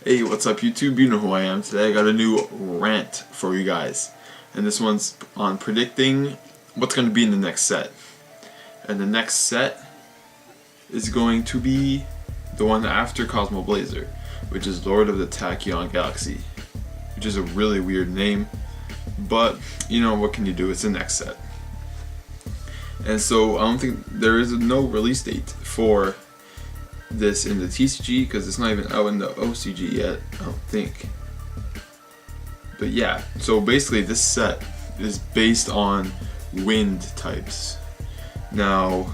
Hey, what's up YouTube? You know who I am. Today I got a new rant for you guys. And this one's on predicting what's going to be in the next set. And the next set is going to be the one after Cosmo Blazer, which is Lord of the Tachyon Galaxy. Which is a really weird name, but you know, what can you do? It's the next set. And so I don't think there is no release date for this in the TCG because it's not even out in the OCG yet, I don't think. But yeah, so basically this set is based on wind types. Now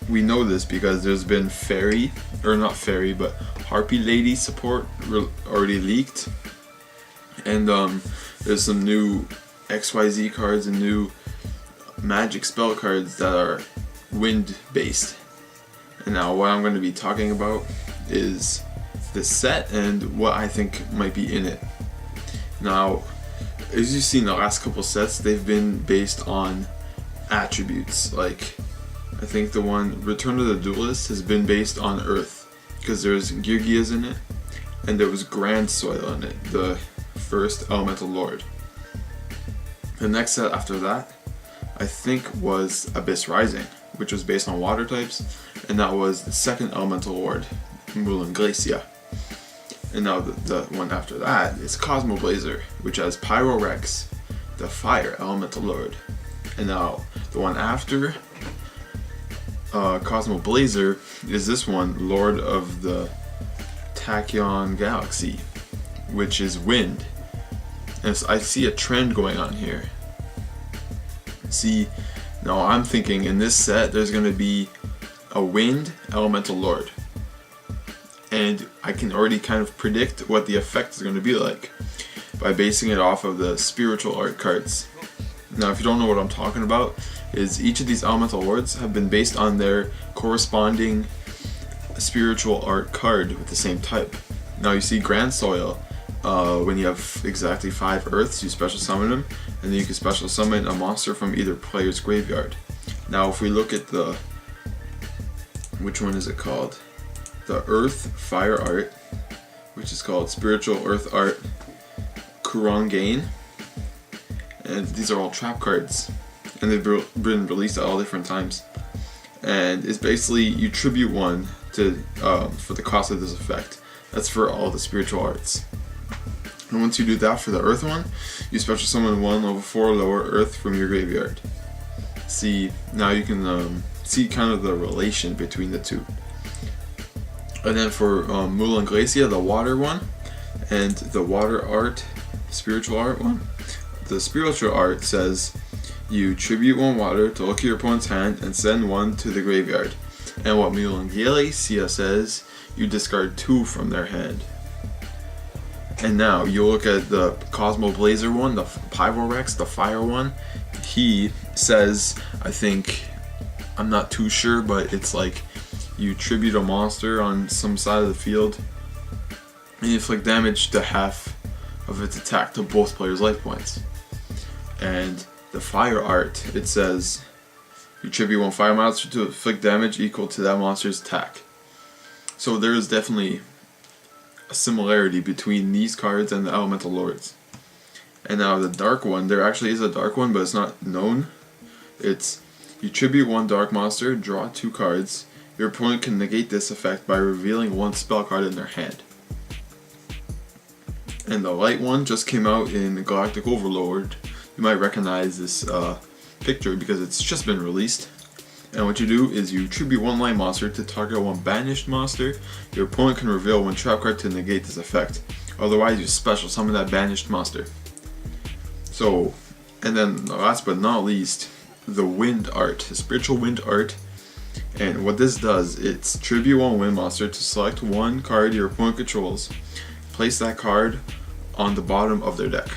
we know this because there's been fairy, or not fairy, but Harpy Lady support already leaked, and there's some new XYZ cards and new magic spell cards that are wind based. And now what I'm going to be talking about is this set and what I think might be in it. Now, as you've seen the last couple sets, they've been based on attributes. Like, I think the one Return of the Duelist has been based on Earth, because there's Girgias in it, and there was Grand Soil in it, the first Elemental Lord. The next set after that, I think, was Abyss Rising, which was based on water types, and that was the second Elemental Lord, Mulan Glacia. And now the one after that is Cosmo Blazer, which has Pyro Rex, the Fire Elemental Lord. And now the one after Cosmo Blazer is this one, Lord of the Tachyon Galaxy, which is Wind. And so I see a trend going on here. See, now I'm thinking in this set there's going to be a Wind Elemental Lord. And I can already kind of predict what the effect is going to be like by basing it off of the spiritual art cards. Now if you don't know what I'm talking about, is each of these Elemental Lords have been based on their corresponding spiritual art card with the same type. Now you see Grand Soil, when you have exactly 5 Earths, you special summon them, and then you can special summon a monster from either player's graveyard. Now if we look at the, which one is it called? The Earth Fire Art, which is called Spiritual Earth Art Kurangain, and these are all trap cards, and they've been released at all different times. And it's basically you tribute one to for the cost of this effect. That's for all the spiritual arts. And once you do that for the Earth one, you special summon one level 4 lower Earth from your graveyard. See, now you can see kind of the relation between the two. And then for Mulan Glacia, the water one, and the water art, spiritual art one, the spiritual art says you tribute 1 water to look at your opponent's hand and send 1 to the graveyard. And what Mulan Glacia says, you discard 2 from their hand. And now you look at the Cosmo Blazer one, the Pyro Rex, the fire one. He says, I think, I'm not too sure, but it's like you tribute a monster on some side of the field and you inflict damage to half of its attack to both players' life points. And the fire art, it says you tribute 1 fire monster to inflict damage equal to that monster's attack. So there is definitely a similarity between these cards and the Elemental Lords. And now the dark one, there actually is a dark one, but it's not known. It's you tribute 1 dark monster, draw 2 cards. Your opponent can negate this effect by revealing 1 spell card in their hand. And the light one just came out in Galactic Overlord. You might recognize this picture because it's just been released. And what you do is you tribute 1 light monster to target 1 banished monster. Your opponent can reveal 1 trap card to negate this effect. Otherwise you special summon that banished monster. So, and then last but not least, the wind art, the spiritual wind art. And what this does, it's tribute 1 wind monster to select 1 card your opponent controls. Place that card on the bottom of their deck.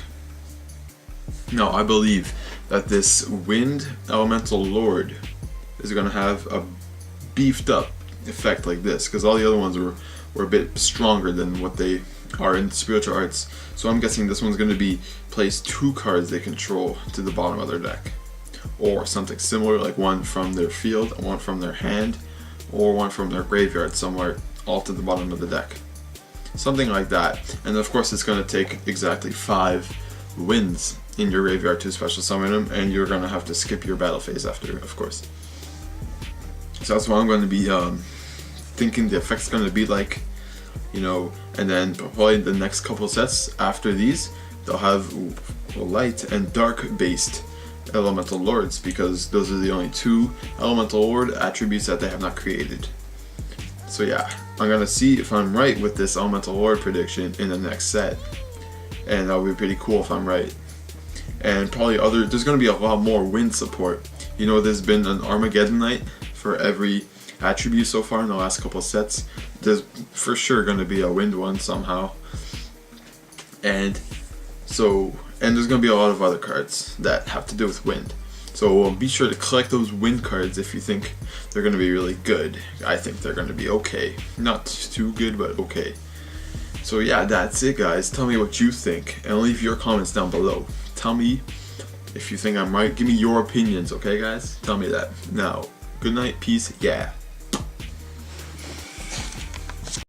Now I believe that this wind elemental lord is going to have a beefed up effect like this, because all the other ones were a bit stronger than what they are in spiritual arts. So I'm guessing this one's going to be place 2 cards they control to the bottom of their deck, or something similar, like 1 from their field, 1 from their hand, or 1 from their graveyard somewhere, all to the bottom of the deck. something like that. And of course it's going to take exactly 5 winds in your graveyard to special summon them, and you're going to have to skip your battle phase after, of course. So that's what I'm going to be thinking the effect's going to be like, you know. And then probably the next couple sets after these, they'll have light and dark based elemental lords, because those are the only 2 elemental lord attributes that they have not created. So yeah, I'm gonna see if I'm right with this elemental lord prediction in the next set, and that would be pretty cool if I'm right. And probably there's gonna be a lot more wind support. You know, there's been an Armageddonite for every attribute so far in the last couple sets. There's for sure gonna be a wind one somehow, and there's going to be a lot of other cards that have to do with wind. So be sure to collect those wind cards if you think they're going to be really good. I think they're going to be okay. Not too good, but okay. So yeah, that's it guys. Tell me what you think, and leave your comments down below. Tell me if you think I'm right. Give me your opinions, okay guys? Tell me that. Now, good night, peace, yeah.